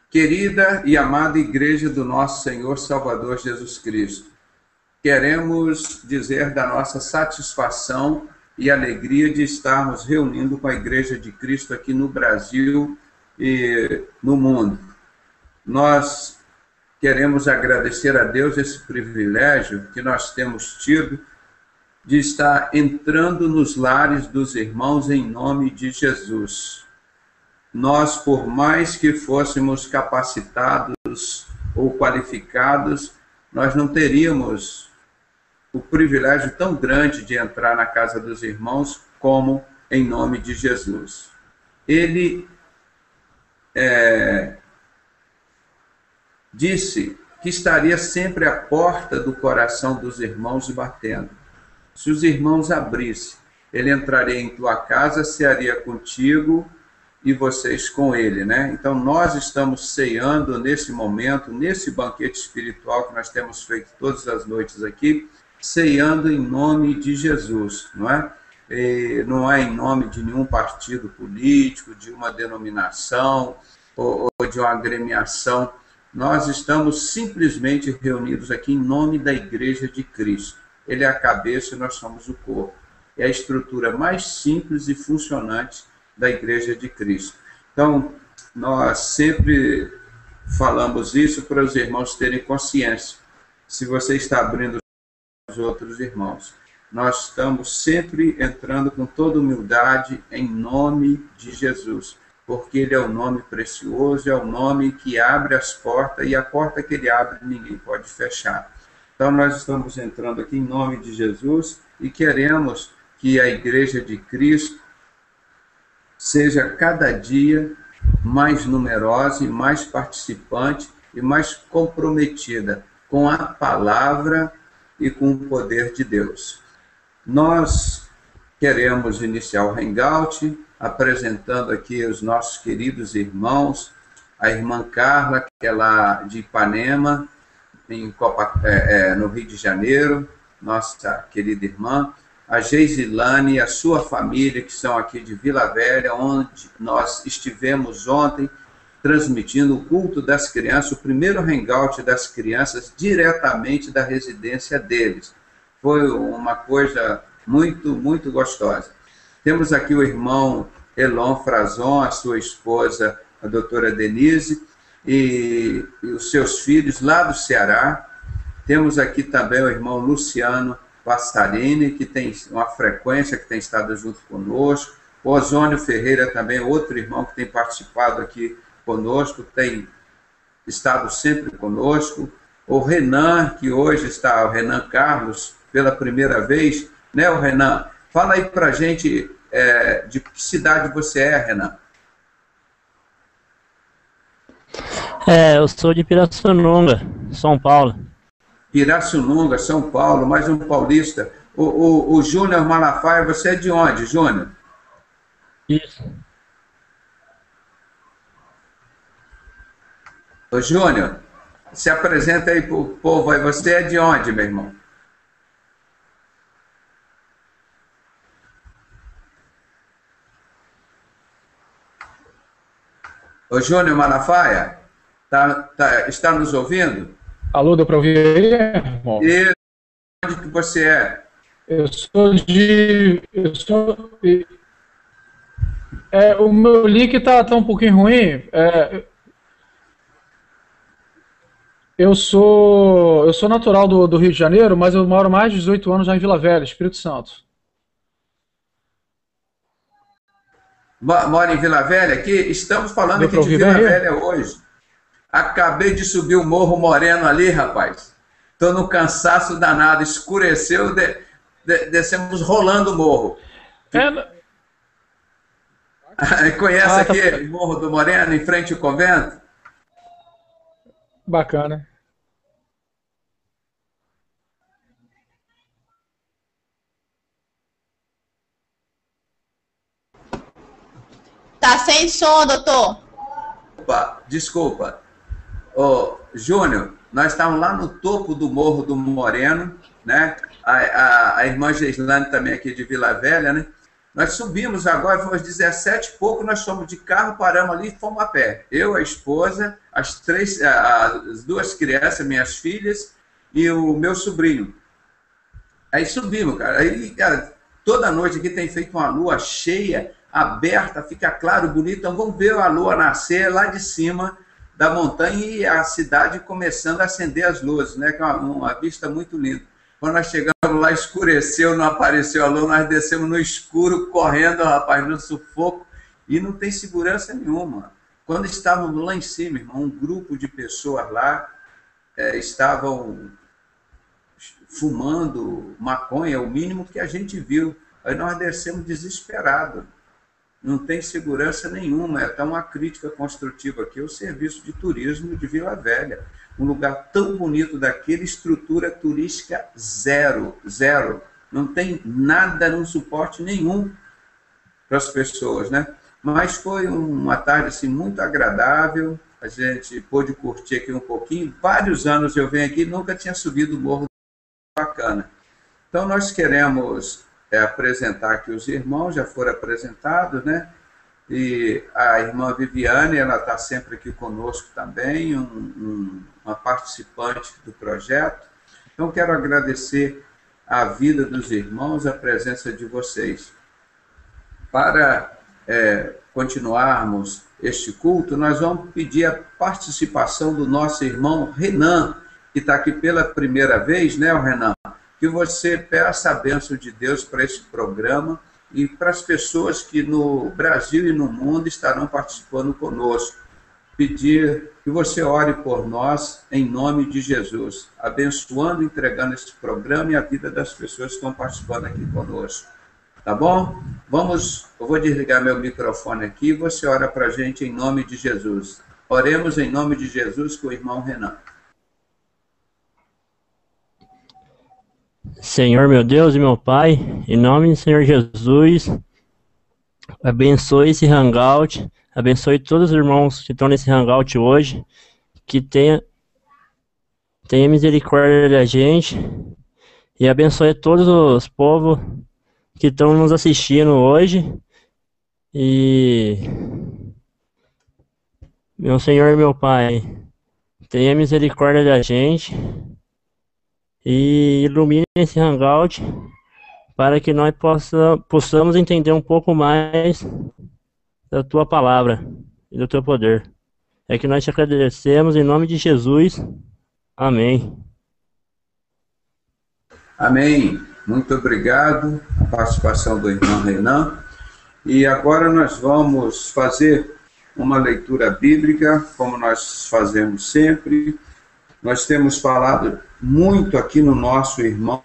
Querida e amada Igreja do nosso Senhor Salvador Jesus Cristo, queremos dizer da nossa satisfação e alegria de estarmos reunindo com a Igreja de Cristo aqui no Brasil e no mundo. Nós queremos agradecer a Deus esse privilégio que nós temos tido de estar entrando nos lares dos irmãos em nome de Jesus. Nós, por mais que fôssemos capacitados ou qualificados, nós não teríamos o privilégio tão grande de entrar na casa dos irmãos como em nome de Jesus. Ele disse que estaria sempre à porta do coração dos irmãos batendo. Se os irmãos abrissem, ele entraria em tua casa, cearia contigo e vocês com ele, né? Então nós estamos ceando nesse momento, nesse banquete espiritual que nós temos feito todas as noites aqui, ceando em nome de Jesus, não é? E não é em nome de nenhum partido político, de uma denominação ou de uma agremiação. Nós estamos simplesmente reunidos aqui em nome da Igreja de Cristo. Ele é a cabeça e nós somos o corpo. É a estrutura mais simples e funcionante da Igreja de Cristo. Então, nós sempre falamos isso para os irmãos terem consciência. Se você está abrindo os outros irmãos, nós estamos sempre entrando com toda humildade em nome de Jesus, porque ele é o nome precioso, é o nome que abre as portas, e a porta que ele abre ninguém pode fechar. Então nós estamos entrando aqui em nome de Jesus e queremos que a Igreja de Cristo seja cada dia mais numerosa e mais participante e mais comprometida com a palavra e com o poder de Deus. Nós queremos iniciar o Hangout apresentando aqui os nossos queridos irmãos, a irmã Carla, que é lá de Ipanema, no Rio de Janeiro, nossa querida irmã, a Geisilane e a sua família, que são aqui de Vila Velha, onde nós estivemos ontem transmitindo o culto das crianças, o primeiro hangout das crianças diretamente da residência deles. Foi uma coisa muito, muito gostosa. Temos aqui o irmão Elon Frazon, a sua esposa, a doutora Denise, e os seus filhos lá do Ceará. Temos aqui também o irmão Luciano Passarini, que tem uma frequência, que tem estado junto conosco. O Osônio Ferreira também, outro irmão que tem participado aqui conosco, tem estado sempre conosco. O Renan, que hoje está, o Renan Carlos, pela primeira vez, né, o Renan? Fala aí pra gente de que cidade você é, Renan? Eu sou de Pirassununga, São Paulo. Pirassununga, São Paulo, mais um paulista. O Júnior Malafaia, você é de onde, Júnior? Isso. Ô, Júnior, se apresenta aí pro povo aí. Você é de onde, meu irmão? Ô, Júnior Malafaia, está nos ouvindo? Alô, deu para ouvir aí, irmão? E onde que você é? O meu link tá um pouquinho ruim. Eu sou natural do Rio de Janeiro, mas eu moro mais de 18 anos já em Vila Velha, Espírito Santo. Mora em Vila Velha? Aqui estamos falando aqui de Vila Velha hoje. Acabei de subir o Morro Moreno ali, rapaz. Estou no cansaço danado. Escureceu, descemos rolando o morro. Conhece aqui o Morro do Moreno, em frente ao convento? Bacana. Tá sem som, doutor. Opa, desculpa. Ô, Júnior, nós estávamos lá no topo do Morro do Moreno, né? A irmã Geislane também aqui de Vila Velha, né? Nós subimos agora, fomos 17 e pouco, nós fomos de carro, paramos ali e fomos a pé. Eu, a esposa, as duas crianças, minhas filhas e o meu sobrinho. Aí subimos, cara. Aí, cara, toda noite aqui tem feito uma lua cheia, aberta, fica claro, bonito. Então vamos ver a lua nascer lá de cima da montanha e a cidade começando a acender as luzes, né? Que é uma vista muito linda. Quando nós chegamos lá, escureceu, não apareceu a lua, nós descemos no escuro, correndo, rapaz, no sufoco, e não tem segurança nenhuma. Quando estávamos lá em cima, irmão, um grupo de pessoas lá estavam fumando maconha, o mínimo que a gente viu. Aí nós descemos desesperados. Não tem segurança nenhuma, é até uma crítica construtiva aqui, o serviço de turismo de Vila Velha. Um lugar tão bonito daquele, estrutura turística zero. Não tem nada, não suporte nenhum para as pessoas, né? Mas foi uma tarde assim, muito agradável, a gente pôde curtir aqui um pouquinho. Vários anos eu venho aqui, nunca tinha subido o morro, bacana. Então nós queremos apresentar aqui os irmãos, já foram apresentados, né? E a irmã Viviane, ela está sempre aqui conosco também, uma participante do projeto. Então, quero agradecer a vida dos irmãos, a presença de vocês. Para continuarmos este culto, nós vamos pedir a participação do nosso irmão Renan, que está aqui pela primeira vez, né, Renan? Que você peça a bênção de Deus para esse programa e para as pessoas que no Brasil e no mundo estarão participando conosco. Pedir que você ore por nós, em nome de Jesus, abençoando, entregando esse programa e a vida das pessoas que estão participando aqui conosco. Tá bom? Eu vou desligar meu microfone aqui e você ora para a gente em nome de Jesus. Oremos em nome de Jesus com o irmão Renan. Senhor, meu Deus e meu Pai, em nome do Senhor Jesus, abençoe esse hangout, abençoe todos os irmãos que estão nesse hangout hoje, que tenha misericórdia da gente, e abençoe todos os povos que estão nos assistindo hoje, e meu Senhor e meu Pai, tenha misericórdia da gente, e ilumine esse hangout para que nós possamos entender um pouco mais da Tua Palavra e do Teu poder. É que nós te agradecemos em nome de Jesus. Amém. Amém. Muito obrigado a participação do irmão Renan. E agora nós vamos fazer uma leitura bíblica, como nós fazemos sempre. Nós temos falado muito aqui no nosso irmão.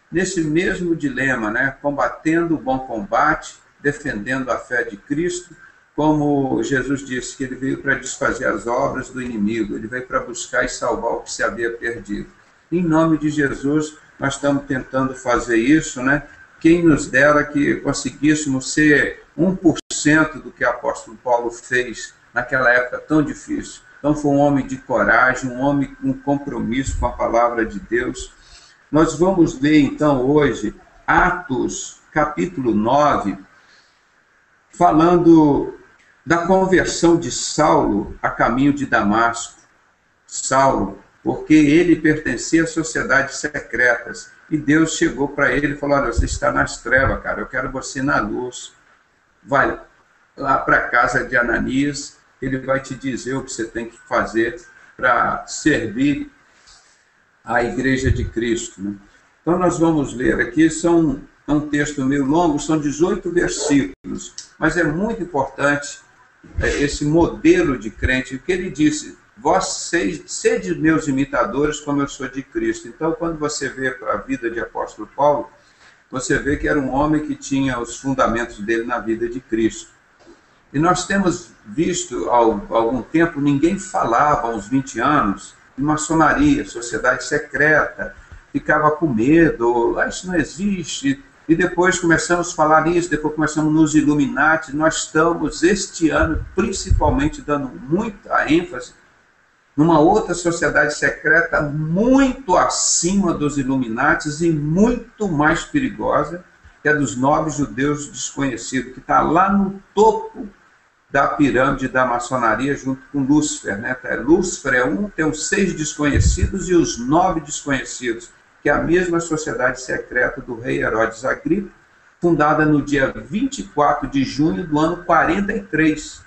Nesse mesmo dilema, né? Combatendo o bom combate, defendendo a fé de Cristo, como Jesus disse que ele veio para desfazer as obras do inimigo, ele veio para buscar e salvar o que se havia perdido. Em nome de Jesus, nós estamos tentando fazer isso, né? Quem nos dera que conseguíssemos ser 1% do que o apóstolo Paulo fez naquela época tão difícil. Então foi um homem de coragem, um homem com compromisso com a palavra de Deus. Nós vamos ler, então, hoje, Atos, capítulo 9, falando da conversão de Saulo a caminho de Damasco. Saulo, porque ele pertencia a sociedades secretas, e Deus chegou para ele e falou: olha, você está nas trevas, cara, eu quero você na luz. Vai lá para a casa de Ananias, ele vai te dizer o que você tem que fazer para servir a Igreja de Cristo, né? Então nós vamos ler aqui, é um texto meio longo, são 18 versículos, mas é muito importante esse modelo de crente, o que ele disse: vós sede meus imitadores como eu sou de Cristo. Então quando você vê para a vida de apóstolo Paulo, você vê que era um homem que tinha os fundamentos dele na vida de Cristo. E nós temos visto há algum tempo, ninguém falava, há uns 20 anos, de maçonaria, sociedade secreta, ficava com medo, isso não existe. E depois começamos a falar nisso, depois começamos nos Illuminati. Nós estamos, este ano, principalmente, dando muita ênfase numa outra sociedade secreta muito acima dos Illuminati e muito mais perigosa, que é dos nobres judeus desconhecidos, que está lá no topo da pirâmide da maçonaria, junto com Lúcifer. Né? Lúcifer é um, tem os 6 desconhecidos e os 9 desconhecidos, que é a mesma sociedade secreta do rei Herodes Agripa, fundada no dia 24 de junho do ano 43,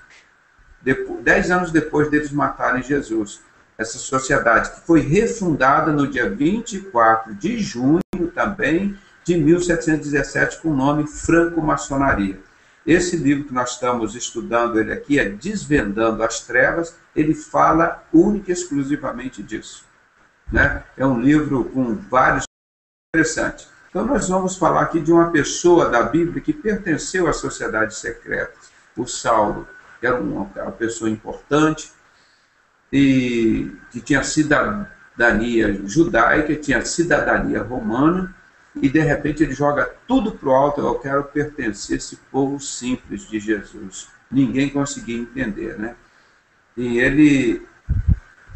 10 anos depois deles matarem Jesus. Essa sociedade que foi refundada no dia 24 de junho também de 1717 com o nome Franco-Maçonaria. Esse livro que nós estamos estudando ele aqui, é Desvendando as Trevas, ele fala única e exclusivamente disso. Né? É um livro com vários interessantes. Então nós vamos falar aqui de uma pessoa da Bíblia que pertenceu à sociedade secreta, o Saulo, que era uma pessoa importante e que tinha cidadania judaica, tinha cidadania romana, e de repente ele joga tudo para o alto. Eu quero pertencer a esse povo simples de Jesus. Ninguém conseguia entender, né? E ele,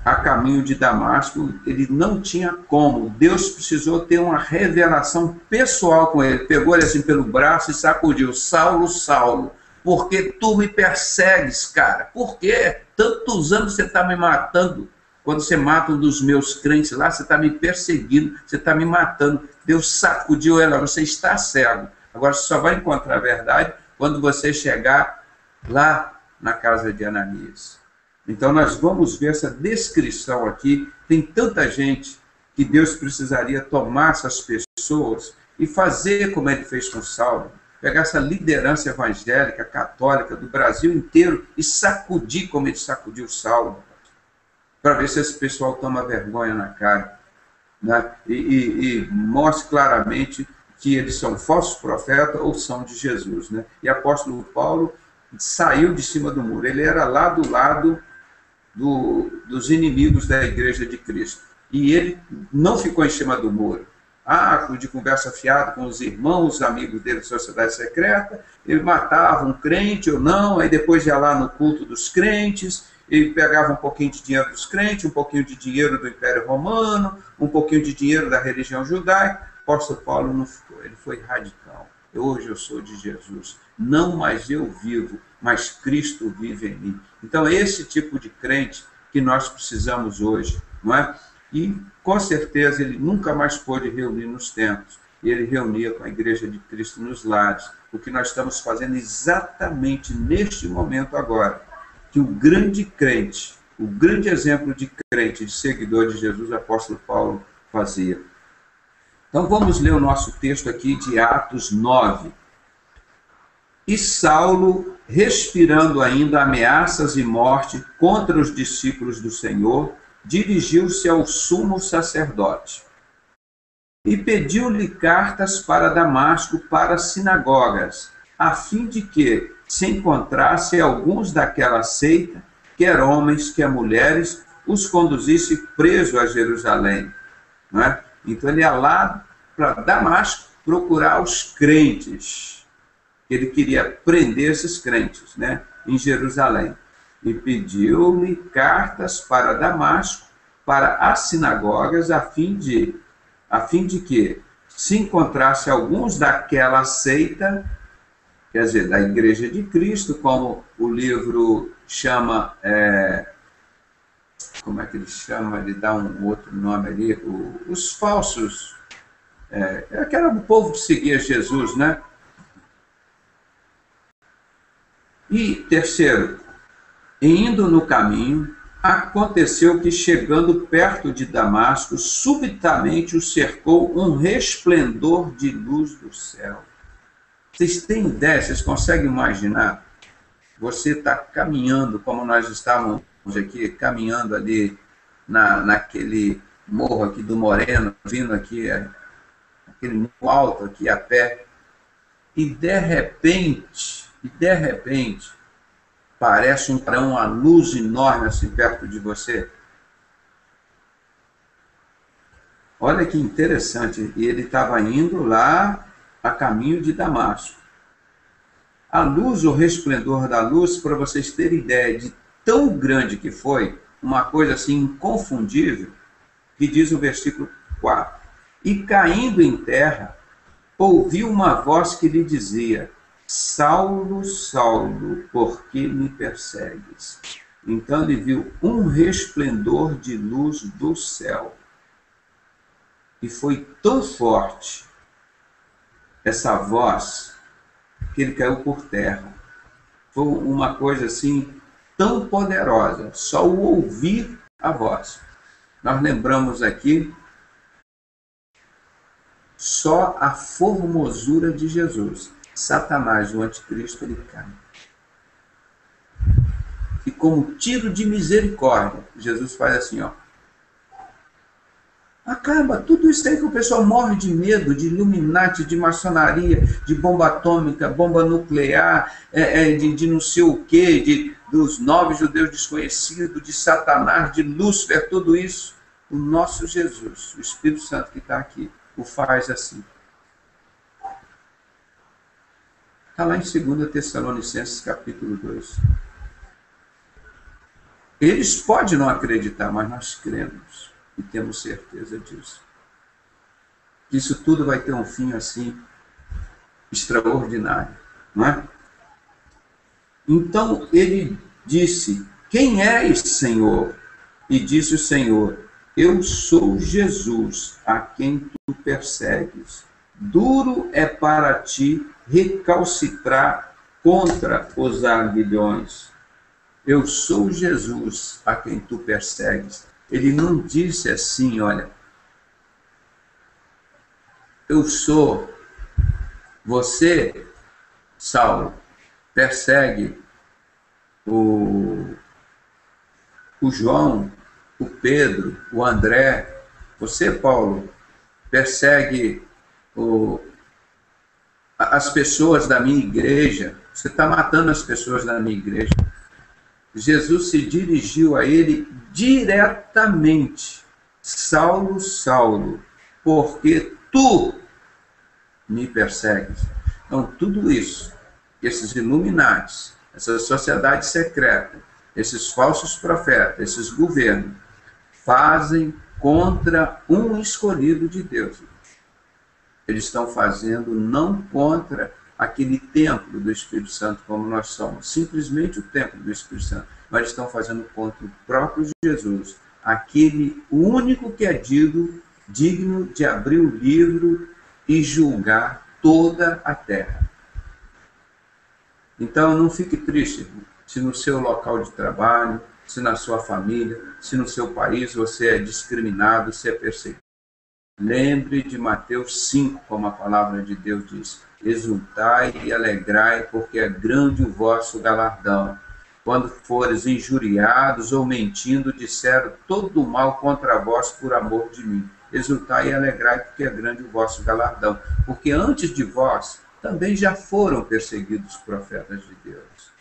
a caminho de Damasco, ele não tinha como. Deus precisou ter uma revelação pessoal com ele. Pegou ele assim pelo braço e sacudiu: Saulo, Saulo, por que tu me persegues, cara? Por que tantos anos você está me matando? Quando você mata um dos meus crentes lá, você está me perseguindo, você está me matando. Deus sacudiu ela: você está cego. Agora você só vai encontrar a verdade quando você chegar lá na casa de Ananias. Então nós vamos ver essa descrição aqui. Tem tanta gente que Deus precisaria tomar essas pessoas e fazer como ele fez com Saulo. Pegar essa liderança evangélica, católica do Brasil inteiro e sacudir como ele sacudiu Saulo, para ver se esse pessoal toma vergonha na cara, né? E mostre claramente que eles são falsos profetas ou são de Jesus, né? E apóstolo Paulo saiu de cima do muro. Ele era lá do lado dos inimigos da igreja de Cristo. E ele não ficou em cima do muro. De conversa fiada com os irmãos, amigos dele da sociedade secreta, ele matava um crente ou não, aí depois ia lá no culto dos crentes, ele pegava um pouquinho de dinheiro dos crentes, um pouquinho de dinheiro do Império Romano, um pouquinho de dinheiro da religião judaica. O apóstolo Paulo não ficou, ele foi radical. Hoje eu sou de Jesus, não mais eu vivo, mas Cristo vive em mim. Então é esse tipo de crente que nós precisamos hoje, não é? E com certeza ele nunca mais pôde reunir nos templos. E ele reunia com a igreja de Cristo nos lares. O que nós estamos fazendo exatamente neste momento agora. Que o grande crente, o grande exemplo de crente, de seguidor de Jesus, o apóstolo Paulo fazia. Então vamos ler o nosso texto aqui de Atos 9. E Saulo, respirando ainda ameaças e morte contra os discípulos do Senhor, dirigiu-se ao sumo sacerdote e pediu-lhe cartas para Damasco, para as sinagogas, a fim de que se encontrasse alguns daquela seita, quer homens, quer mulheres, os conduzisse preso a Jerusalém. Não é? Então ele ia lá para Damasco procurar os crentes. Ele queria prender esses crentes, né, em Jerusalém. E pediu-lhe cartas para Damasco, para as sinagogas, a fim de que se encontrasse alguns daquela seita, quer dizer, da Igreja de Cristo, como o livro chama, como é que ele chama? Ele dá um outro nome ali, os falsos, que era o povo que seguia Jesus, né? E terceiro, indo no caminho, aconteceu que, chegando perto de Damasco, subitamente o cercou um resplendor de luz do céu. Vocês têm ideia, vocês conseguem imaginar? Você está caminhando, como nós estávamos aqui, caminhando ali naquele morro aqui do Moreno, vindo aqui aquele muro alto aqui a pé, e de repente, parece uma luz enorme assim perto de você. Olha que interessante, e ele estava indo lá a caminho de Damasco. A luz, o resplendor da luz, para vocês terem ideia de tão grande que foi, uma coisa assim inconfundível, que diz o versículo 4. E caindo em terra, ouviu uma voz que lhe dizia: Saulo, Saulo, por que me persegues? Então ele viu um resplendor de luz do céu. E foi tão forte essa voz que ele caiu por terra. Foi uma coisa assim tão poderosa, só o ouvir a voz. Nós lembramos aqui só a formosura de Jesus. Satanás, o anticristo, ele cai. E como tiro de misericórdia, Jesus faz assim, ó. Acaba tudo isso aí que o pessoal morre de medo, de Illuminati, de maçonaria, de bomba atômica, bomba nuclear, de não sei o quê, dos 9 judeus desconhecidos, de Satanás, de Lúcifer, tudo isso. O nosso Jesus, o Espírito Santo que está aqui, o faz assim. Está lá em 2 Tessalonicenses, capítulo 2. Eles podem não acreditar, mas nós cremos. E temos certeza disso. Isso tudo vai ter um fim assim, extraordinário, não é? Então ele disse: Quem és, Senhor? E disse o Senhor: Eu sou Jesus, a quem tu persegues. Duro é para ti recalcitrar contra os arguilhões. Eu sou Jesus, a quem tu persegues. Ele não disse assim, olha, eu sou, você, Saulo, persegue o João, o Pedro, o André, você, Paulo, persegue as pessoas da minha igreja, você está matando as pessoas da minha igreja. Jesus se dirigiu a ele diretamente: Saulo, Saulo, porque tu me persegues. Então, tudo isso, esses Illuminatis, essa sociedade secreta, esses falsos profetas, esses governos, fazem contra um escolhido de Deus. Eles estão fazendo não contra aquele templo do Espírito Santo como nós somos, simplesmente o templo do Espírito Santo, mas estão fazendo contra o próprio Jesus, aquele único que é digno de abrir o livro e julgar toda a terra. Então não fique triste se no seu local de trabalho, se na sua família, se no seu país você é discriminado, se é perseguido. Lembre de Mateus 5, como a palavra de Deus diz: exultai e alegrai, porque é grande o vosso galardão. Quando fores injuriados ou mentindo, disseram todo o mal contra vós por amor de mim. Exultai e alegrai, porque é grande o vosso galardão. Porque antes de vós também já foram perseguidos os profetas de Deus.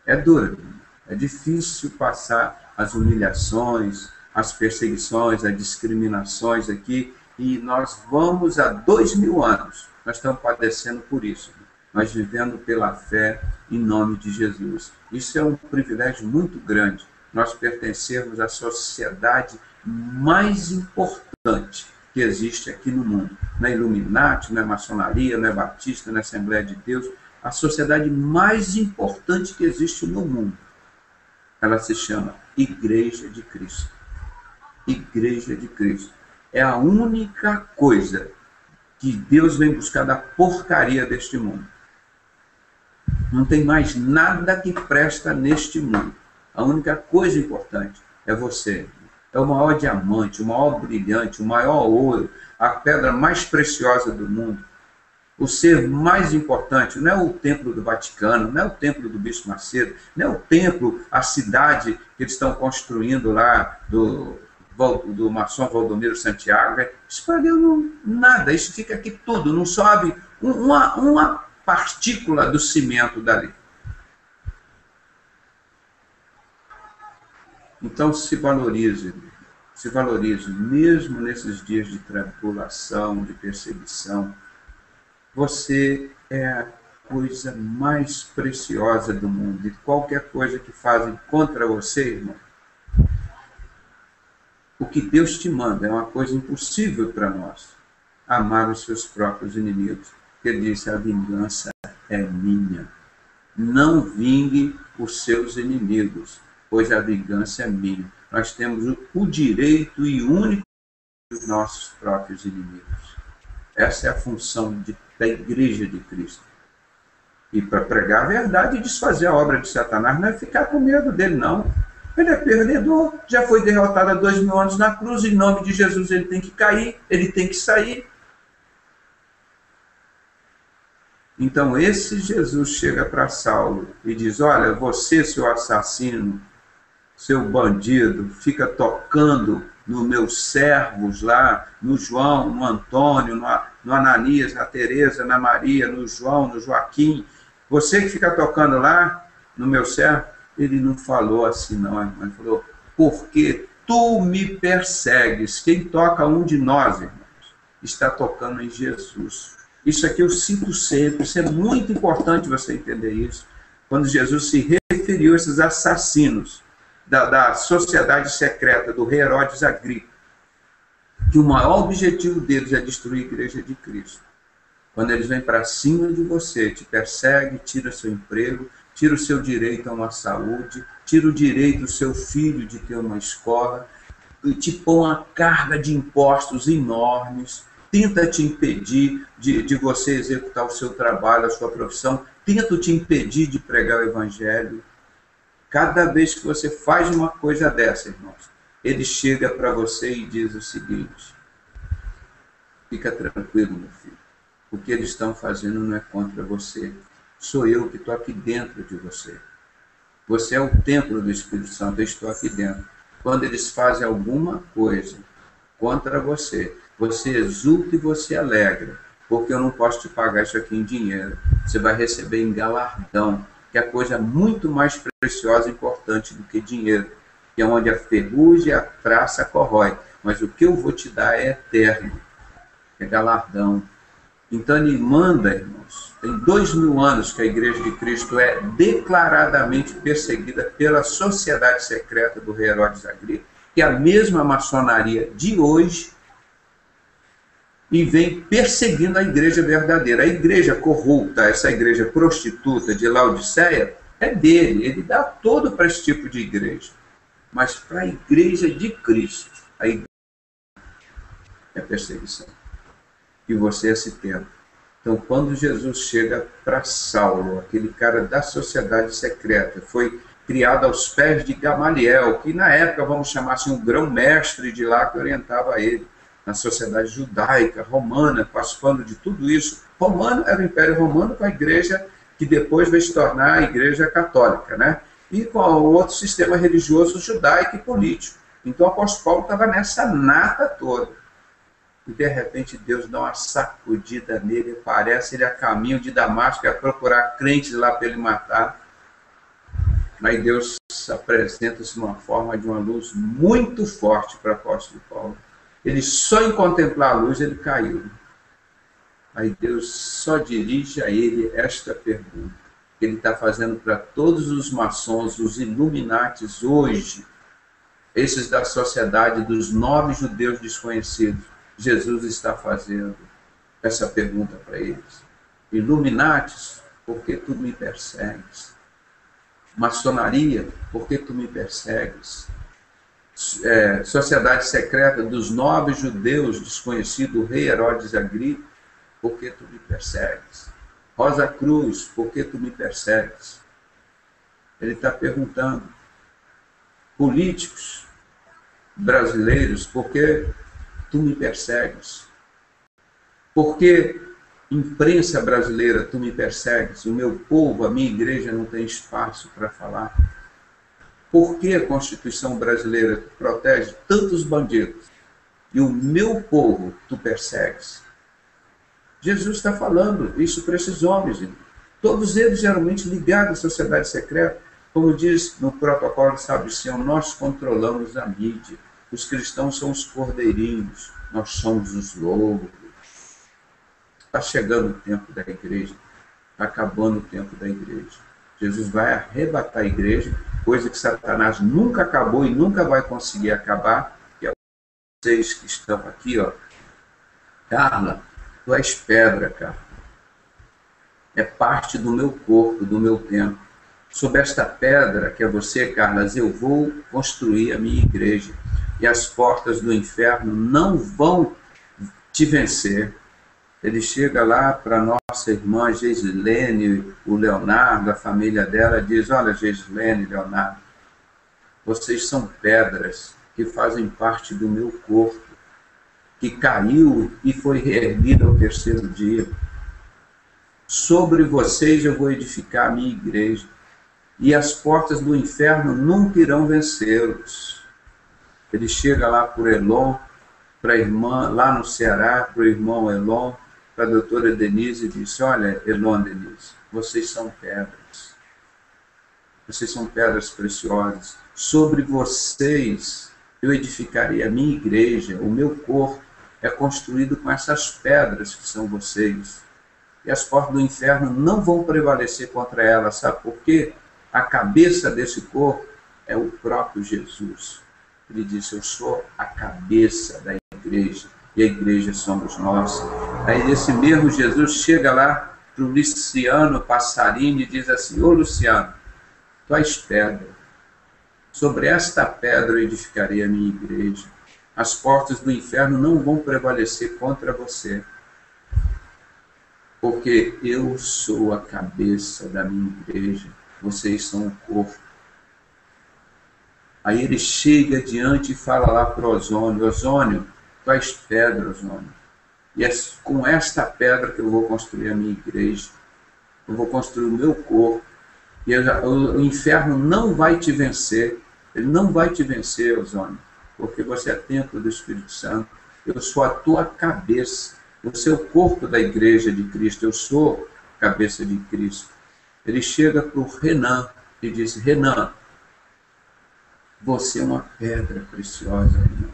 É duro, é difícil passar as humilhações, as perseguições, as discriminações aqui, e nós vamos há 2000 anos, nós estamos padecendo por isso, nós vivendo pela fé em nome de Jesus. Isso é um privilégio muito grande, nós pertencermos à sociedade mais importante que existe aqui no mundo. Não é Illuminati, não é maçonaria, não é batista, não é Assembleia de Deus, a sociedade mais importante que existe no mundo. Ela se chama Igreja de Cristo. Igreja de Cristo. É a única coisa que Deus vem buscar da porcaria deste mundo. Não tem mais nada que presta neste mundo. A única coisa importante é você. É o maior diamante, o maior brilhante, o maior ouro, a pedra mais preciosa do mundo. O ser mais importante não é o templo do Vaticano, não é o templo do Bispo Macedo, não é o templo, a cidade que eles estão construindo lá do maçom Valdomiro Santiago, espalhando nada, isso fica aqui tudo, não sobe uma partícula do cimento dali. Então se valorize, mesmo nesses dias de tribulação, de perseguição. Você é a coisa mais preciosa do mundo, e qualquer coisa que fazem contra você, irmão, o que Deus te manda é uma coisa impossível para nós, amar os seus próprios inimigos. Ele disse, a vingança é minha, não vingue os seus inimigos, pois a vingança é minha. Nós temos o direito e único dos nossos próprios inimigos. Essa é a função da Igreja de Cristo. E para pregar a verdade e desfazer a obra de Satanás, não é ficar com medo dele, não. Ele é perdedor, já foi derrotado há 2000 anos na cruz, em nome de Jesus ele tem que cair, ele tem que sair. Então esse Jesus chega para Saulo e diz, olha, você, seu assassino, seu bandido, fica tocando nos meus servos lá, no João, no Antônio, no Ananias, na Teresa, na Maria, no João, no Joaquim, você que fica tocando lá, no meu servo. Ele não falou assim não, irmão. Ele falou, porque tu me persegues. Quem toca um de nós, irmãos, está tocando em Jesus. Isso aqui eu cito sempre, isso é muito importante você entender isso. Quando Jesus se referiu a esses assassinos da sociedade secreta do rei Herodes Agripa, que o maior objetivo deles é destruir a Igreja de Cristo. Quando eles vêm para cima de você, te persegue, tira seu emprego, tira o seu direito a uma saúde, tira o direito do seu filho de ter uma escola, te põe uma carga de impostos enormes, tenta te impedir de você executar o seu trabalho, a sua profissão, tenta te impedir de pregar o Evangelho. Cada vez que você faz uma coisa dessa, irmãos, ele chega para você e diz o seguinte, fica tranquilo, meu filho, o que eles estão fazendo não é contra você, sou eu que estou aqui dentro de você. Você é o templo do Espírito Santo, eu estou aqui dentro. Quando eles fazem alguma coisa contra você, você exulta e você alegra, porque eu não posso te pagar isso aqui em dinheiro. Você vai receber em galardão, que é a coisa muito mais preciosa e importante do que dinheiro, que é onde a ferrugem e a traça corrói. Mas o que eu vou te dar é eterno, é galardão. Então ele manda, irmãos, tem 2000 anos que a Igreja de Cristo é declaradamente perseguida pela sociedade secreta do rei Herodes Agripa, que é a mesma maçonaria de hoje, e vem perseguindo a igreja verdadeira. A igreja corrupta, essa igreja prostituta de Laodiceia, é dele, ele dá todo para esse tipo de igreja. Mas para a Igreja de Cristo, a igreja é perseguição. E você é esse tempo. Então, quando Jesus chega para Saulo, aquele cara da sociedade secreta, foi criado aos pés de Gamaliel, que na época, vamos chamar assim, um grão-mestre de lá que orientava ele, na sociedade judaica, romana, participando de tudo isso. Romano era o Império Romano com a igreja que depois vai se tornar a Igreja Católica, né? E com o outro sistema religioso judaico e político. Então o apóstolo Paulo estava nessa nata toda. E de repente Deus dá uma sacudida nele, parece ele a caminho de Damasco, a procurar crentes lá para ele matar. Aí Deus apresenta-se numa forma de uma luz muito forte para o apóstolo Paulo. Ele só em contemplar a luz, ele caiu. Aí Deus só dirige a ele esta pergunta. Ele está fazendo para todos os maçons, os Illuminatis hoje, esses da sociedade dos 9 judeus desconhecidos. Jesus está fazendo essa pergunta para eles. Illuminatis, por que tu me persegues? Maçonaria, por que tu me persegues? Sociedade secreta dos 9 judeus desconhecidos, o rei Herodes Agripa, por que tu me persegues? Rosa Cruz, por que tu me persegues? Ele está perguntando. Políticos brasileiros, por que tu me persegues? Por que imprensa brasileira tu me persegues? O meu povo, a minha igreja não tem espaço para falar. Por que a Constituição brasileira protege tantos bandidos e o meu povo tu persegues? Jesus está falando isso para esses homens, irmão. Todos eles geralmente ligados à sociedade secreta. Como diz no protocolo de Sabricião, nós controlamos a mídia. Os cristãos são os cordeirinhos, nós somos os lobos. Está chegando o tempo da igreja, está acabando o tempo da igreja. Jesus vai arrebatar a igreja, coisa que Satanás nunca acabou e nunca vai conseguir acabar. E é vocês que estão aqui, ó. Carla, tu és pedra, cara. É parte do meu corpo, do meu tempo. Sobre esta pedra, que é você, Carlas, eu vou construir a minha igreja. E as portas do inferno não vão te vencer. Ele chega lá para nossa irmã Geislene, o Leonardo, a família dela, diz: olha, Geislene, Leonardo, vocês são pedras que fazem parte do meu corpo, que caiu e foi reerguido ao terceiro dia. Sobre vocês eu vou edificar a minha igreja, e as portas do inferno nunca irão vencê-los. Ele chega lá por Elon, para a irmã, lá no Ceará, para o irmão Elon, para a doutora Denise, e disse: olha, Elon, Denise, vocês são pedras. Vocês são pedras preciosas. Sobre vocês eu edificarei a minha igreja, o meu corpo é construído com essas pedras que são vocês. E as portas do inferno não vão prevalecer contra ela, sabe por quê? A cabeça desse corpo é o próprio Jesus. Ele disse: eu sou a cabeça da igreja, e a igreja somos nós. Aí esse mesmo Jesus chega lá para o Luciano Passarini e diz assim: ô Luciano, tu és pedra, sobre esta pedra eu edificarei a minha igreja, as portas do inferno não vão prevalecer contra você, porque eu sou a cabeça da minha igreja, vocês são o corpo. Aí ele chega adiante e fala lá para o Ozônio: Ozônio, tu és pedra, Ozônio, e é com esta pedra que eu vou construir a minha igreja, eu vou construir o meu corpo, e o inferno não vai te vencer, ele não vai te vencer, Ozônio, porque você é templo do Espírito Santo, eu sou a tua cabeça, eu sou o corpo da igreja de Cristo, eu sou a cabeça de Cristo. Ele chega para o Renan e diz: Renan, você é uma pedra preciosa, Renan.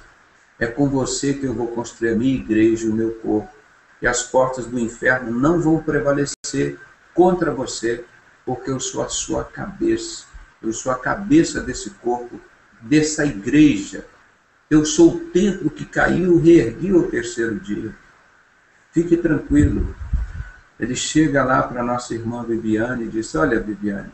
É com você que eu vou construir a minha igreja, o meu corpo. E as portas do inferno não vão prevalecer contra você, porque eu sou a sua cabeça. Eu sou a cabeça desse corpo, dessa igreja. Eu sou o templo que caiu e reerguiu ao terceiro dia. Fique tranquilo. Ele chega lá para a nossa irmã Viviane e diz: olha, Viviane,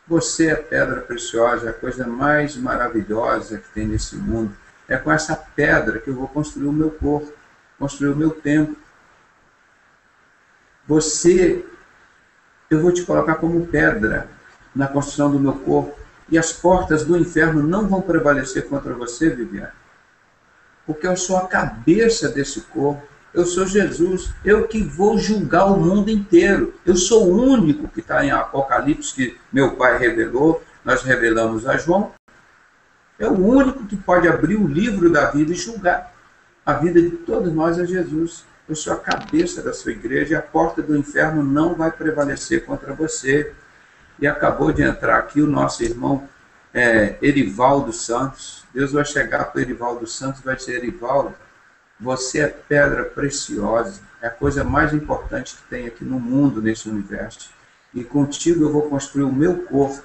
você é pedra preciosa, a coisa mais maravilhosa que tem nesse mundo. É com essa pedra que eu vou construir o meu corpo, construir o meu templo. Eu vou te colocar como pedra na construção do meu corpo, e as portas do inferno não vão prevalecer contra você, Viviane, porque eu sou a cabeça desse corpo. Eu sou Jesus, eu que vou julgar o mundo inteiro. Eu sou o único que está em Apocalipse, que meu Pai revelou, nós revelamos a João. É o único que pode abrir o livro da vida e julgar a vida de todos nós, é Jesus. Eu sou a cabeça da sua igreja, e a porta do inferno não vai prevalecer contra você. E acabou de entrar aqui o nosso irmão Erivaldo Santos. Deus vai chegar para o Erivaldo Santos e vai dizer: Erivaldo, você é pedra preciosa, é a coisa mais importante que tem aqui no mundo, nesse universo. E contigo eu vou construir o meu corpo.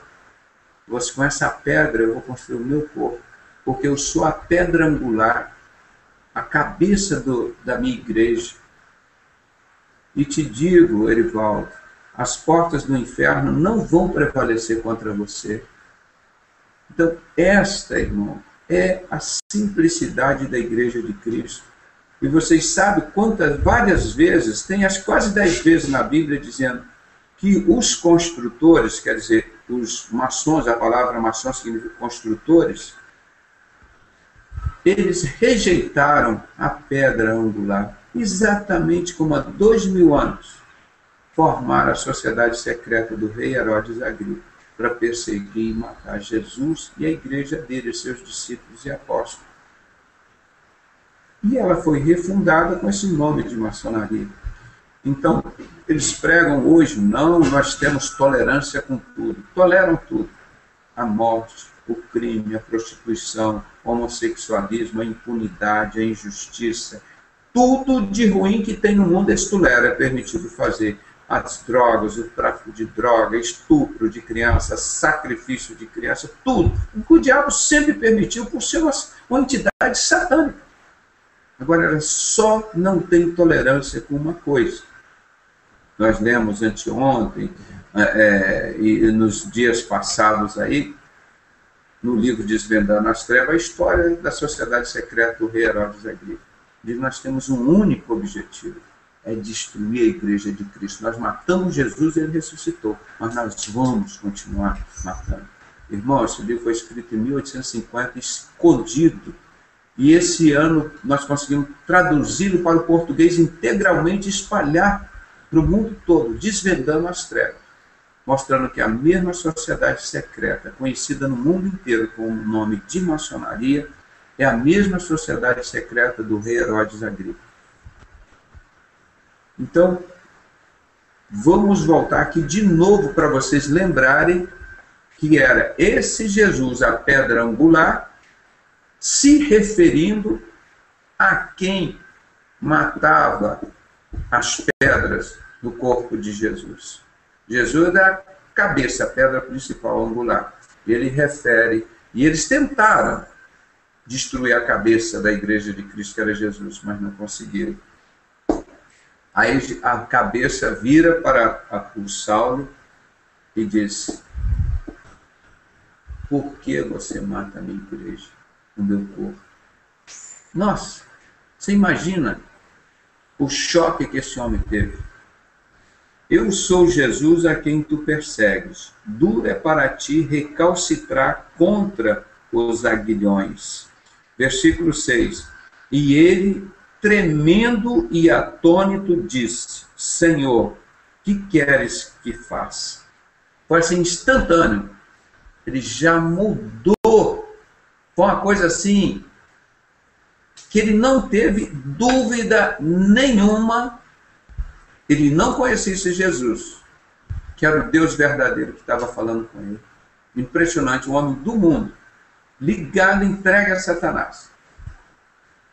Com essa pedra eu vou construir o meu corpo, porque eu sou a pedra angular, a cabeça da minha igreja. E te digo, Erivaldo, as portas do inferno não vão prevalecer contra você. Então, esta, irmão, é a simplicidade da igreja de Cristo. E vocês sabem várias vezes, tem acho quase 10 vezes na Bíblia dizendo que os construtores, quer dizer, os maçons, a palavra maçom significa construtores, eles rejeitaram a pedra angular, exatamente como há 2000 anos formaram a sociedade secreta do rei Herodes Agripa. para perseguir e matar Jesus e a igreja dele, seus discípulos e apóstolos. E ela foi refundada com esse nome de maçonaria. Então, eles pregam hoje, não, nós temos tolerância com tudo. Toleram tudo. A morte, o crime, a prostituição, o homossexualismo, a impunidade, a injustiça. Tudo de ruim que tem no mundo, eles toleram, é permitido fazer. As drogas, o tráfico de droga, estupro de criança, sacrifício de criança, tudo. O que o diabo sempre permitiu por ser uma entidade satânica. Agora, ela só não tem tolerância com uma coisa. Nós lemos anteontem e nos dias passados aí, no livro Desvendando as Trevas, a história da sociedade secreta do rei Herodes Agripa. Diz: nós temos um único objetivo, é destruir a igreja de Cristo. Nós matamos Jesus e ele ressuscitou, mas nós vamos continuar matando. Irmão, esse livro foi escrito em 1850, escondido. E esse ano nós conseguimos traduzi-lo para o português integralmente e espalhar para o mundo todo, Desvendando as Trevas, mostrando que a mesma sociedade secreta, conhecida no mundo inteiro com o nome de maçonaria, é a mesma sociedade secreta do rei Herodes Agripa. Então, vamos voltar aqui de novo para vocês lembrarem que era esse Jesus, a pedra angular, se referindo a quem matava as pedras do corpo de Jesus. Jesus é a cabeça, a pedra principal, angular. Ele refere, e eles tentaram destruir a cabeça da igreja de Cristo, que era Jesus, mas não conseguiram. Aí a cabeça vira para o Saulo e diz: por que você mata a minha igreja, o meu corpo? Nossa, você imagina o choque que esse homem teve. Eu sou Jesus a quem tu persegues. Duro é para ti recalcitrar contra os aguilhões. Versículo 6. E ele, tremendo e atônito, disse: Senhor, que queres que faça? Foi assim, instantâneo. Ele já mudou. Foi uma coisa assim, que ele não teve dúvida nenhuma. Ele não conhecia esse Jesus, que era o Deus verdadeiro que estava falando com ele. Impressionante, um homem do mundo, ligado, entregue a Satanás.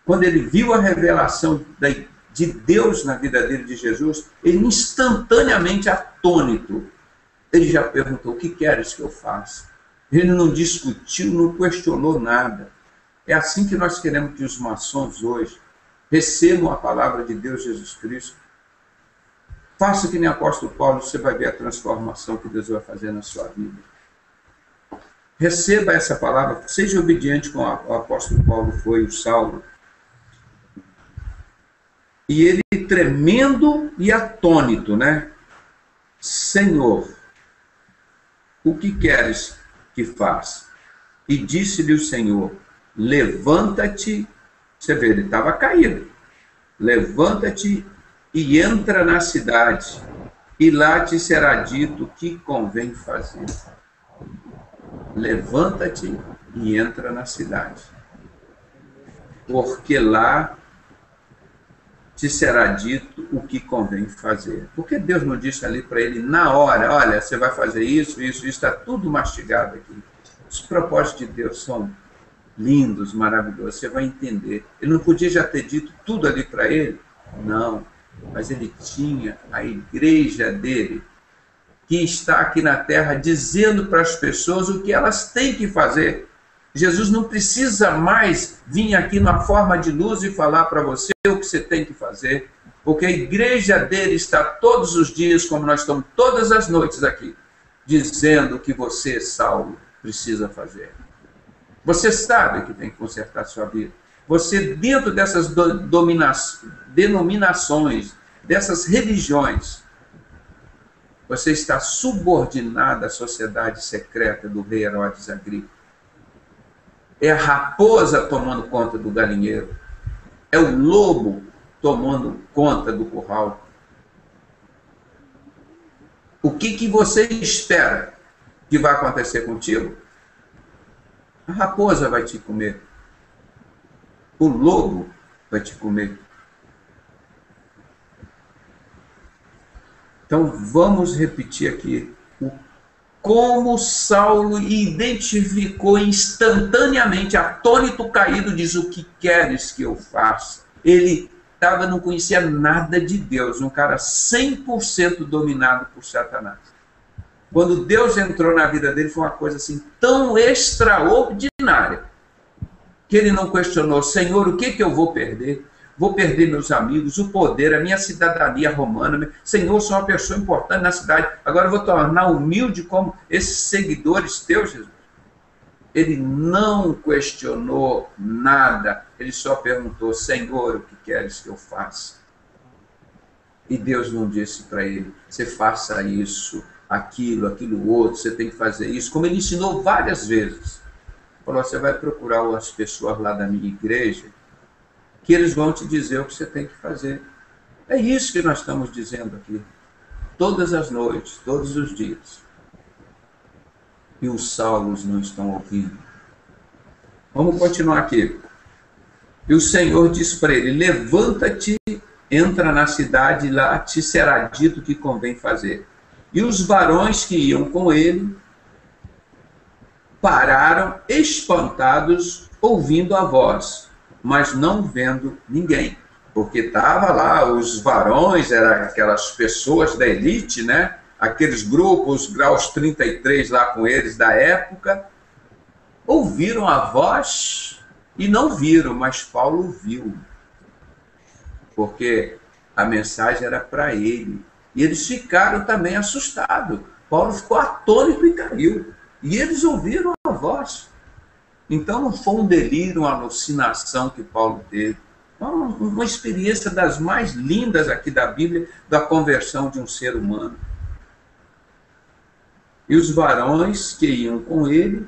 Quando ele viu a revelação de Deus na vida dele, de Jesus, ele instantaneamente atônito, ele já perguntou: o que queres que eu faça? Ele não discutiu, não questionou nada. É assim que nós queremos que os maçons hoje recebam a palavra de Deus, Jesus Cristo. Faça que nem o apóstolo Paulo, você vai ver a transformação que Deus vai fazer na sua vida. Receba essa palavra, seja obediente como o apóstolo Paulo foi, o Saulo. E ele, tremendo e atônito, né? Senhor, o que queres que faça? E disse-lhe o Senhor: levanta-te. Você vê, ele estava caído. Levanta-te e entra na cidade, e lá te será dito o que convém fazer. Levanta-te e entra na cidade, porque lá te será dito o que convém fazer. Porque Deus não disse ali para ele na hora: olha, você vai fazer isso, isso, isso, está tudo mastigado aqui. Os propósitos de Deus são lindos, maravilhosos, você vai entender. Ele não podia já ter dito tudo ali para ele? Não. Mas ele tinha a igreja dele, que está aqui na terra, dizendo para as pessoas o que elas têm que fazer. Jesus não precisa mais vir aqui na forma de luz e falar para você o que você tem que fazer, porque a igreja dele está todos os dias, como nós estamos todas as noites aqui, dizendo o que você, Saulo, precisa fazer. Você sabe que tem que consertar sua vida. Você, dentro dessas denominações, dessas religiões, você está subordinado à sociedade secreta do rei Herodes Agripa. É a raposa tomando conta do galinheiro. É o lobo tomando conta do curral. O que você espera que vai acontecer contigo? A raposa vai te comer. O lobo vai te comer. Então, vamos repetir aqui como Saulo identificou instantaneamente, atônito, caído, diz: o que queres que eu faça? Ele não conhecia nada de Deus, um cara 100% dominado por Satanás. Quando Deus entrou na vida dele, foi uma coisa assim tão extraordinária, que ele não questionou: Senhor, o que eu vou perder? Vou perder meus amigos, o poder, a minha cidadania romana. Senhor, sou uma pessoa importante na cidade, agora eu vou tornar humilde como esses seguidores teus, Jesus. Ele não questionou nada, ele só perguntou: Senhor, o que queres que eu faça? E Deus não disse para ele: você faça isso, aquilo outro, você tem que fazer isso, como ele ensinou várias vezes. Falou: você vai procurar as pessoas lá da minha igreja, que eles vão te dizer o que você tem que fazer. É isso que nós estamos dizendo aqui, todas as noites, todos os dias. E os Saulos não estão ouvindo. Vamos continuar aqui. E o Senhor diz para ele: levanta-te, entra na cidade, e lá te será dito o que convém fazer. E os varões que iam com ele pararam espantados, ouvindo a voz, mas não vendo ninguém. Porque estava lá, os varões, eram aquelas pessoas da elite, né? Aqueles grupos, graus 33 lá com eles da época, ouviram a voz e não viram, mas Paulo viu. Porque a mensagem era para ele. E eles ficaram também assustados. Paulo ficou atônito e caiu. E eles ouviram a voz. Então não foi um delírio, uma alucinação que Paulo teve. Uma experiência das mais lindas aqui da Bíblia, da conversão de um ser humano. E os varões que iam com ele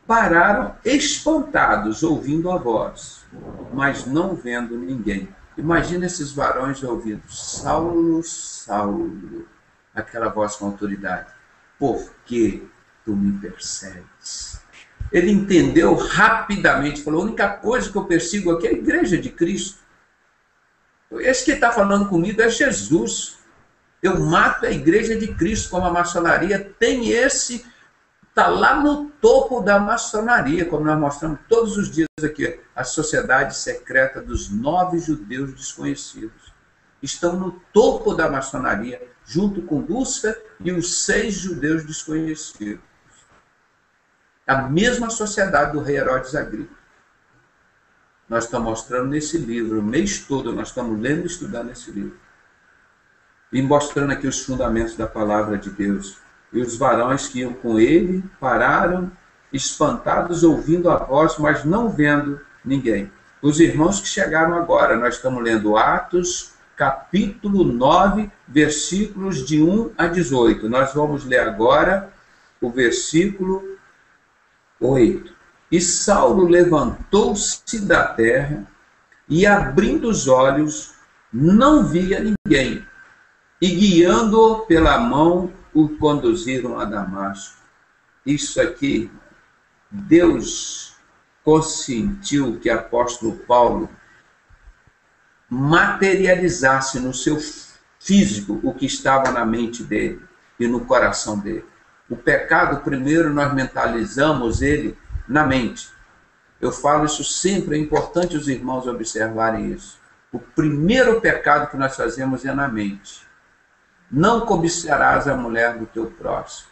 pararam espantados, ouvindo a voz, mas não vendo ninguém. Imagina esses varões ouvindo: Saulo, Saulo, aquela voz com autoridade: por que tu me persegues? Ele entendeu rapidamente, falou: a única coisa que eu persigo aqui é a igreja de Cristo. Esse que está falando comigo é Jesus. Eu mato a igreja de Cristo, como a maçonaria tem esse, está lá no topo da maçonaria, como nós mostramos todos os dias aqui, a sociedade secreta dos 9 judeus desconhecidos. Estão no topo da maçonaria, junto com Lúcifer e os 6 judeus desconhecidos. A mesma sociedade do rei Herodes Agripa. Nós estamos mostrando nesse livro, o mês todo nós estamos lendo e estudando esse livro. E mostrando aqui os fundamentos da palavra de Deus. E os varões que iam com ele pararam, espantados, ouvindo a voz, mas não vendo ninguém. Os irmãos que chegaram agora, nós estamos lendo Atos, capítulo 9, versículos de 1 a 18. Nós vamos ler agora o versículo 8. E Saulo levantou-se da terra e, abrindo os olhos, não via ninguém. E, guiando-o pela mão, o conduziram a Damasco. Isso aqui, Deus consentiu que o apóstolo Paulo materializasse no seu físico o que estava na mente dele e no coração dele. O pecado, primeiro, nós mentalizamos ele na mente. Eu falo isso sempre, é importante os irmãos observarem isso. O primeiro pecado que nós fazemos é na mente. Não cobiçarás a mulher do teu próximo.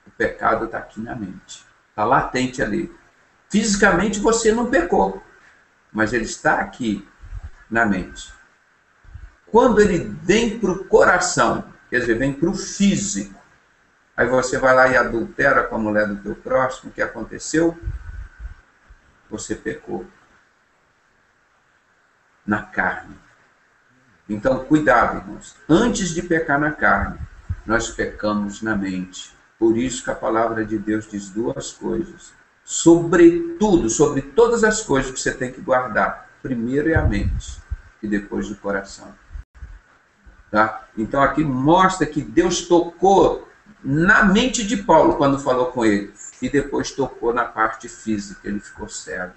O pecado está aqui na mente. Está latente ali. Fisicamente você não pecou, mas ele está aqui na mente. Quando ele vem para o coração, quer dizer, vem para o físico, aí você vai lá e adultera com a mulher do teu próximo, o que aconteceu? Você pecou. Na carne. Então, cuidado, irmãos. Antes de pecar na carne, nós pecamos na mente. Por isso que a palavra de Deus diz 2 coisas. Sobretudo, sobre todas as coisas que você tem que guardar. Primeiro é a mente e depois o coração. Tá? Então, aqui mostra que Deus tocou na mente de Paulo quando falou com ele. E depois tocou na parte física, ele ficou cego.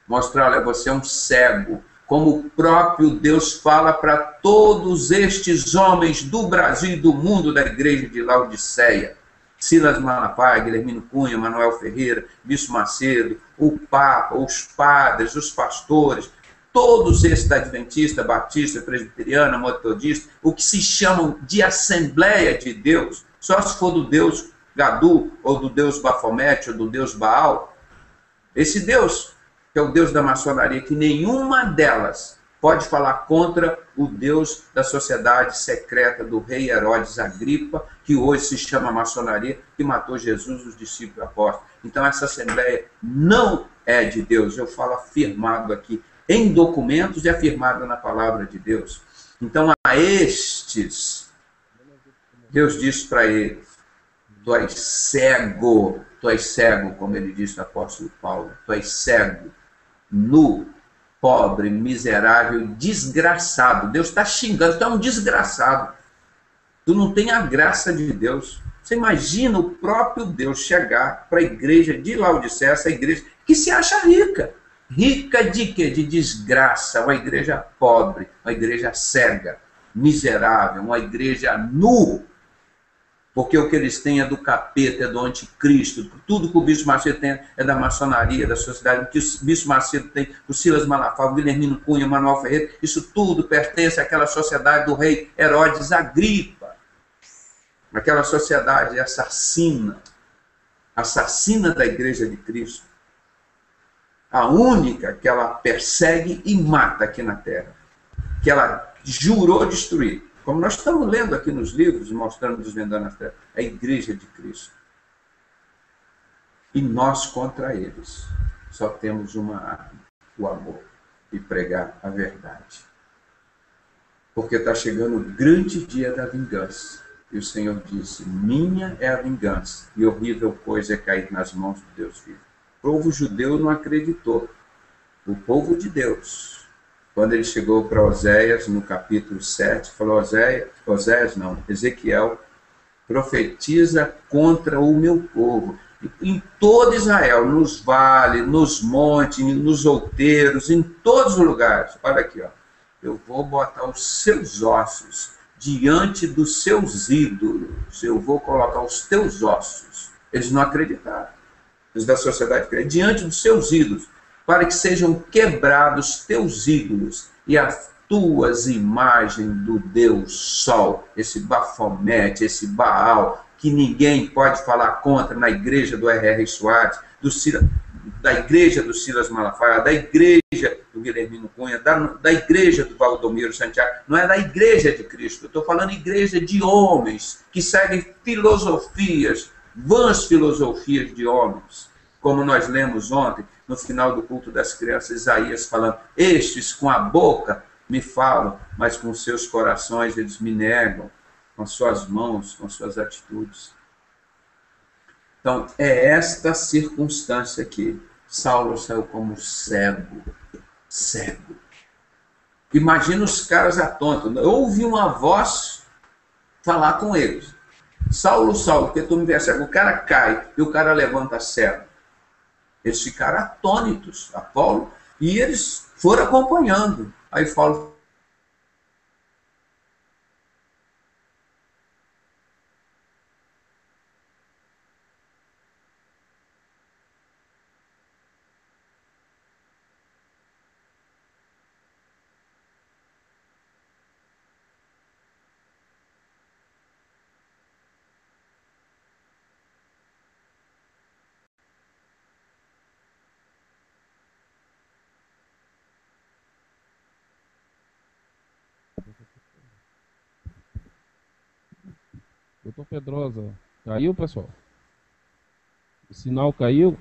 Mostrar, olha, você é um cego, como o próprio Deus fala para todos estes homens do Brasil e do mundo da igreja de Laodiceia. Silas Malafaia, Guilhermino Cunha, Manuel Ferreira, Bispo Macedo, o Papa, os padres, os pastores, todos esses da Adventista, Batista, Presbiteriana, Metodista, o que se chamam de Assembleia de Deus, só se for do Deus Gadu, ou do Deus Bafomete, ou do Deus Baal. Esse Deus, que é o Deus da maçonaria, que nenhuma delas pode falar contra o Deus da sociedade secreta do rei Herodes Agripa, que hoje se chama maçonaria, que matou Jesus, os discípulos apóstolos. Então essa assembleia não é de Deus, eu falo afirmado aqui, em documentos e afirmado na palavra de Deus. Então a estes, Deus disse para eles, tu és cego, como ele disse ao apóstolo Paulo, tu és cego, nu, pobre, miserável, desgraçado. Deus está xingando, tu é um desgraçado. Tu não tem a graça de Deus. Você imagina o próprio Deus chegar para a igreja de Laodiceia, essa igreja que se acha rica. Rica de quê? De desgraça. Uma igreja pobre, uma igreja cega, miserável, uma igreja nu. Porque o que eles têm é do capeta, é do anticristo. Tudo que o Bispo Macedo tem é da maçonaria, da sociedade. O que o Bispo Macedo tem, o Silas Malafaia, o Guilhermino Cunha, o Manuel Ferreira, isso tudo pertence àquela sociedade do rei Herodes Agripa. Aquela sociedade assassina, assassina da igreja de Cristo. A única que ela persegue e mata aqui na terra. Que ela jurou destruir. Como nós estamos lendo aqui nos livros, mostrando, desvendando as trevas, a igreja de Cristo. E nós contra eles só temos uma arma, o amor, e pregar a verdade. Porque está chegando o grande dia da vingança. E o Senhor disse, minha é a vingança, e horrível coisa é cair nas mãos de Deus vivo. O povo judeu não acreditou. O povo de Deus, quando ele chegou para Oséias, no capítulo 7, falou, Ezequiel, profetiza contra o meu povo. Em todo Israel, nos vales, nos montes, nos outeiros, em todos os lugares. Olha aqui, ó. Eu vou botar os seus ossos diante dos seus ídolos. Eu vou colocar os teus ossos. Eles não acreditaram. Eles da sociedade acreditam. Diante dos seus ídolos, para que sejam quebrados teus ídolos e as tuas imagens do Deus Sol, esse Bafomete, esse Baal, que ninguém pode falar contra na igreja do R.R. Soares, da igreja do Silas Malafaia, da igreja do Guilhermino Cunha, da igreja do Valdomiro Santiago, não é da igreja de Cristo, eu estou falando igreja de homens que seguem filosofias, vãs filosofias de homens, como nós lemos ontem, no final do culto das crianças, Isaías falando, estes com a boca me falam, mas com seus corações eles me negam, com suas mãos, com suas atitudes. Então, é esta circunstância aqui. Saulo saiu como cego. Cego. Imagina os caras atontos. Eu ouvi uma voz falar com eles. Saulo, Saulo, porque tu me vê cego. O cara cai e o cara levanta cego. Eles ficaram atônitos, Apolo, e eles foram acompanhando. Aí Paulo Doutor Pedrosa, caiu, pessoal? O sinal caiu?